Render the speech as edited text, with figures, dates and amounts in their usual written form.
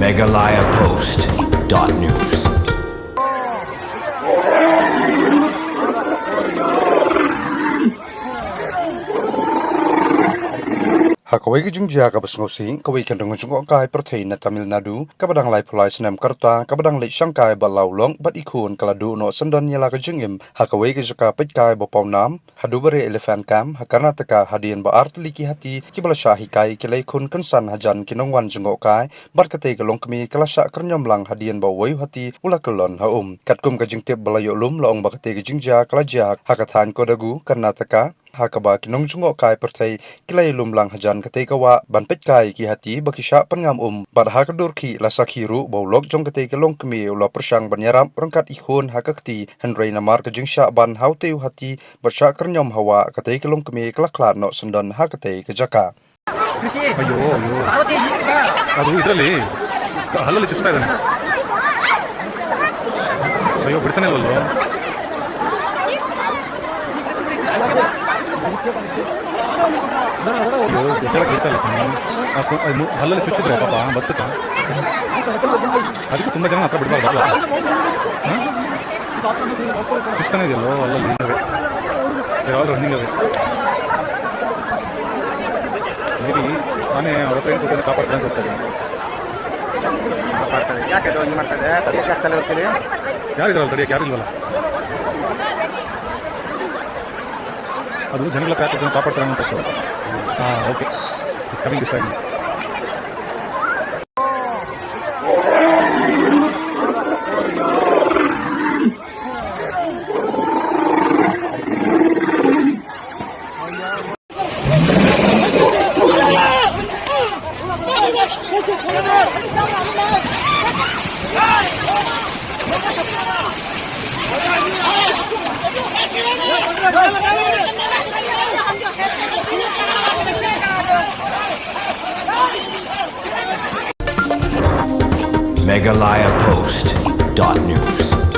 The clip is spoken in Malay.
megalayapost.news Hakawai ki jungjia ka basngausi kawai kan rong jungko kai protein na Tamil Nadu kabadang lai pulai senam karta kabadang lai sangkai ba laulong bat ikun kaladu no sandan yala ka jungim hakawai ki jaka pet kai ba paunam hadu bare elephant camp Karnataka hadian ba artli ki hati ki bala shahi kai ki lai kun kansan hajan ki nongwan jungko kai barkate ka longkmi kalasha karnyam lang hadian ba wayu hati ulakalon ha katkum ka jingtep balayo lum laong bakate ki jungjia kalajia hakathan kodagu Karnataka Hakaba kinong jungo kai pertai kilai lumlang hajan katei kawa banpet kai ki hati bakisha pengam bar hakadur ki lasakhiru bawlok jong katei kalong kemi ula persang banyaram rangkat ikhun hakakti henrei namar ka jingsha ban hauteu hati barsha kernyom hawa katei kalong kemi kelaklan no sendan hakatei ke jaka ಅಯ್ಯೋ ಅದು ಇದರಲ್ಲಿ ಹಲ್ಲಲ್ಲಿ ಚುಸ್ತಾ ಇದ್ದಾನೆ ಅಯ್ಯೋ ಬಿಡ್ತಾನೆ ಅಲ್ವಲ್ಲೋ ಹಲ್ಲಲ್ಲಿ ಚುಚ್ಚಿದ್ರೆ ಪಾಪ ಬರ್ತಕ್ಕ ಅದಕ್ಕೆ ತುಂಬ ಜನ ಹತ್ರ ಬಿಡಬಾರ್ದಲ್ಲ ಚುಚ್ತಾನೆ ಇದೆಯಲ್ಲೋ ಅಲ್ಲಲ್ಲಿ ಯಾವಾಗ ರನ್ನಿಂಗ್ ಅವೆ ಮೇಬಿ ನಾನೇ ಅವ್ರ ಹತ್ರ ಏನು ಕೊಟ್ಟರೆ ಕಾಪಾಡ್ತಾನೆ ಗೊತ್ತಾಗ ಯಾಕೆ ಇದು ಮಾಡ್ತದೆ ತಡೆಯಕ್ಕೆ ಆಗ್ತಲ್ಲ ಹೋಗ್ತೀರಿ ಯಾರಿದ್ರಲ್ಲ ತಡೆಯಕ್ಕೆ ಯಾರಿಲ್ವಲ್ಲ ಅದು ಜನಗಳ ಕಾಪಾಡ್ತಾರೆ ಅಂತ okay it's coming this side megalayapost.news